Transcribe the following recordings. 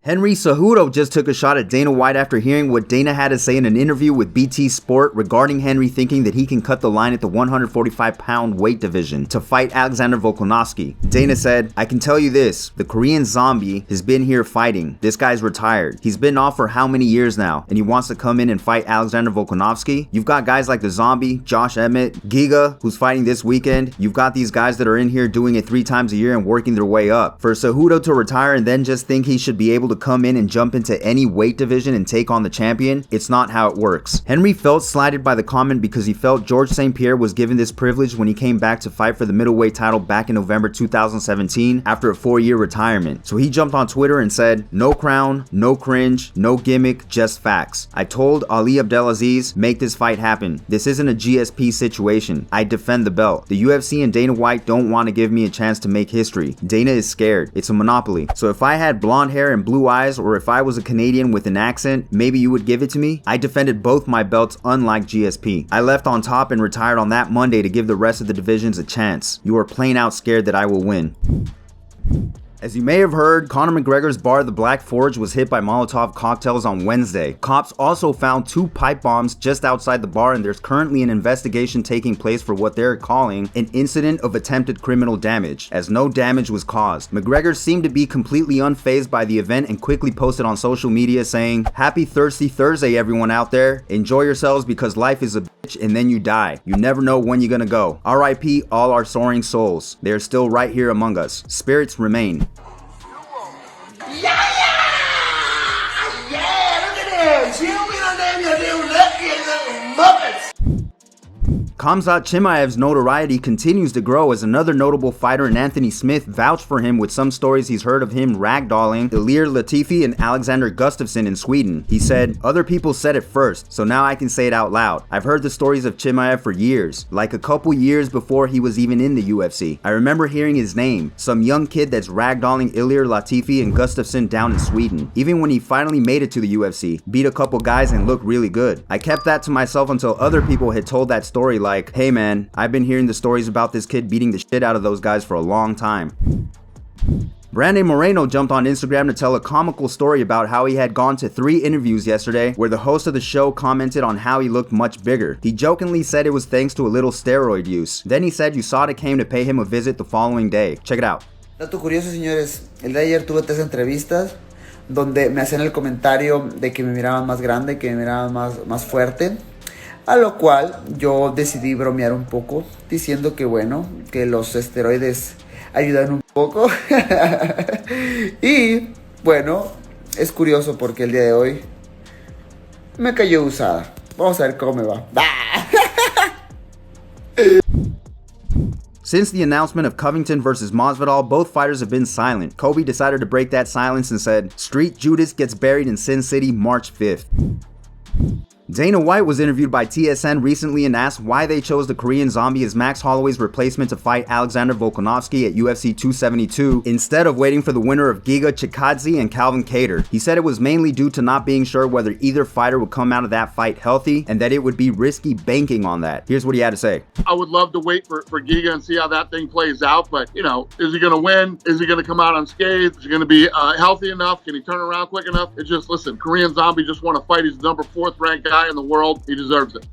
Henry Cejudo just took a shot at Dana White after hearing what Dana had to say in an interview with BT Sport regarding Henry thinking that he can cut the line at the 145-pound weight division to fight Alexander Volkanovski. Dana said, "I can tell you this, the Korean zombie has been here fighting. This guy's retired. He's been off for how many years now, and he wants to come in and fight Alexander Volkanovski? You've got guys like the zombie, Josh Emmett, Giga, who's fighting this weekend. You've got these guys that are in here doing it 3 times a year and working their way up. For Cejudo to retire and then just think he should be able to come in and jump into any weight division and take on the champion, it's not how it works." Henry felt slighted by the comment because he felt George St. Pierre was given this privilege when he came back to fight for the middleweight title back in November 2017 after a 4-year retirement. So he jumped on Twitter and said, "No crown, no cringe, no gimmick, just facts. I told Ali Abdelaziz, make this fight happen. This isn't a GSP situation. I defend the belt. The UFC and Dana White don't want to give me a chance to make history. Dana is scared. It's a monopoly. So if I had blonde hair and blue eyes, or if I was a Canadian with an accent, maybe you would give it to me? I defended both my belts unlike GSP. I left on top and retired on that Monday to give the rest of the divisions a chance. You are plain out scared that I will win." As you may have heard, Conor McGregor's bar, the Black Forge, was hit by Molotov cocktails on Wednesday. Cops also found 2 pipe bombs just outside the bar, and there's currently an investigation taking place for what they're calling an incident of attempted criminal damage, as no damage was caused. McGregor seemed to be completely unfazed by the event and quickly posted on social media saying, "Happy Thirsty Thursday everyone out there. Enjoy yourselves because life is a bitch and then you die. You never know when you're gonna go. RIP all our soaring souls. They are still right here among us. Spirits remain." Yeah! Yeah, look at this! You don't name your new little Muppets! Khamzat Chimaev's notoriety continues to grow as another notable fighter and Anthony Smith vouched for him with some stories he's heard of him ragdolling Ilir, Latifi, and Alexander Gustaffson in Sweden. He said, "Other people said it first, so now I can say it out loud. I've heard the stories of Chimaev for years, like a couple years before he was even in the UFC. I remember hearing his name, some young kid that's ragdolling Ilir, Latifi, and Gustaffson down in Sweden. Even when he finally made it to the UFC, beat a couple guys and looked really good. I kept that to myself until other people had told that story like, hey man, I've been hearing the stories about this kid beating the shit out of those guys for a long time." Brandon Moreno jumped on Instagram to tell a comical story about how he had gone to 3 interviews yesterday where the host of the show commented on how he looked much bigger. He jokingly said it was thanks to a little steroid use. Then he said USADA came to pay him a visit the following day. Check it out. Dato curioso, señores, el de ayer tuve 3 entrevistas donde me hacían el comentario de que me miraban más grande, que me miraban más fuerte. A lo cual yo decidí bromear un poco diciendo que bueno, que los esteroides ayudan un poco. Y bueno, es curioso porque el día de hoy me cayó USADA. Vamos a ver cómo me va. Since the announcement of Covington versus Masvidal, both fighters have been silent. Colby decided to break that silence and said, "Street Judas gets buried in Sin City March 5th. Dana White was interviewed by TSN recently and asked why they chose the Korean zombie as Max Holloway's replacement to fight Alexander Volkanovski at UFC 272 instead of waiting for the winner of Giga, Chicadze, and Calvin Kattar. He said it was mainly due to not being sure whether either fighter would come out of that fight healthy and that it would be risky banking on that. Here's what he had to say. "I would love to wait for Giga and see how that thing plays out, but you know, is he going to win? Is he going to come out unscathed? Is he going to be healthy enough? Can he turn around quick enough?" It's just, listen, Korean zombie just want to fight. He's the number 4th ranked guy in the world. He deserves it.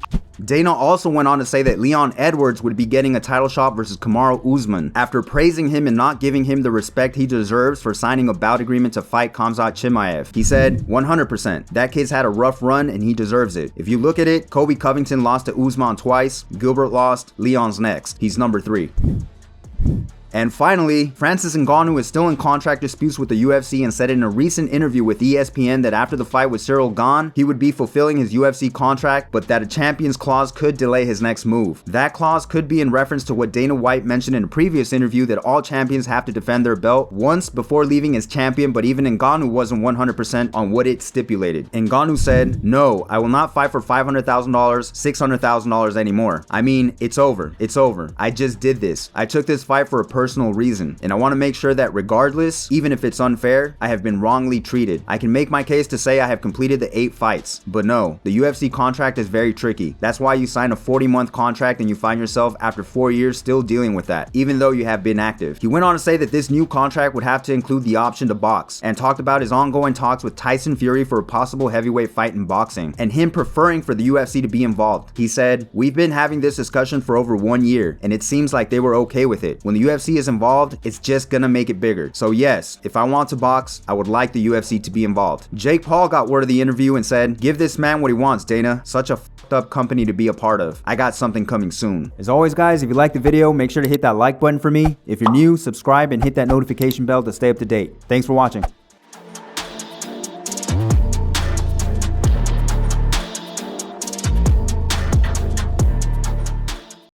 Dana also went on to say that Leon Edwards would be getting a title shot versus Kamaru Usman after praising him and not giving him the respect he deserves for signing a bout agreement to fight Khamzat Chimaev. He said, 100%, that kid's had a rough run and he deserves it. If you look at it, Colby Covington lost to Usman twice, Gilbert lost, Leon's next. He's number 3. And finally, Francis Ngannou is still in contract disputes with the UFC and said in a recent interview with ESPN that after the fight with Cyril Gane, he would be fulfilling his UFC contract, but that a champion's clause could delay his next move. That clause could be in reference to what Dana White mentioned in a previous interview that all champions have to defend their belt once before leaving as champion, but even Ngannou wasn't 100% on what it stipulated. Ngannou said, "No, I will not fight for $500,000, $600,000 anymore. I mean, it's over. It's over. I just did this. I took this fight for a person personal reason, and I want to make sure that regardless, even if it's unfair, I have been wrongly treated. I can make my case to say I have completed the 8 fights, but no, the UFC contract is very tricky. That's why you sign a 40-month contract and you find yourself after 4 years still dealing with that, even though you have been active. He went on to say that this new contract would have to include the option to box, and talked about his ongoing talks with Tyson Fury for a possible heavyweight fight in boxing, and him preferring for the UFC to be involved. He said, "We've been having this discussion for over 1 year, and it seems like they were okay with it. When the UFC is involved, it's just gonna make it bigger. So yes, if I want to box, I would like the UFC to be involved." Jake Paul got word of the interview and said, "Give this man what he wants, Dana. Such a f***ed up company to be a part of. I got something coming soon." As always, guys, if you liked the video, make sure to hit that like button for me. If you're new, subscribe and hit that notification bell to stay up to date. Thanks for watching.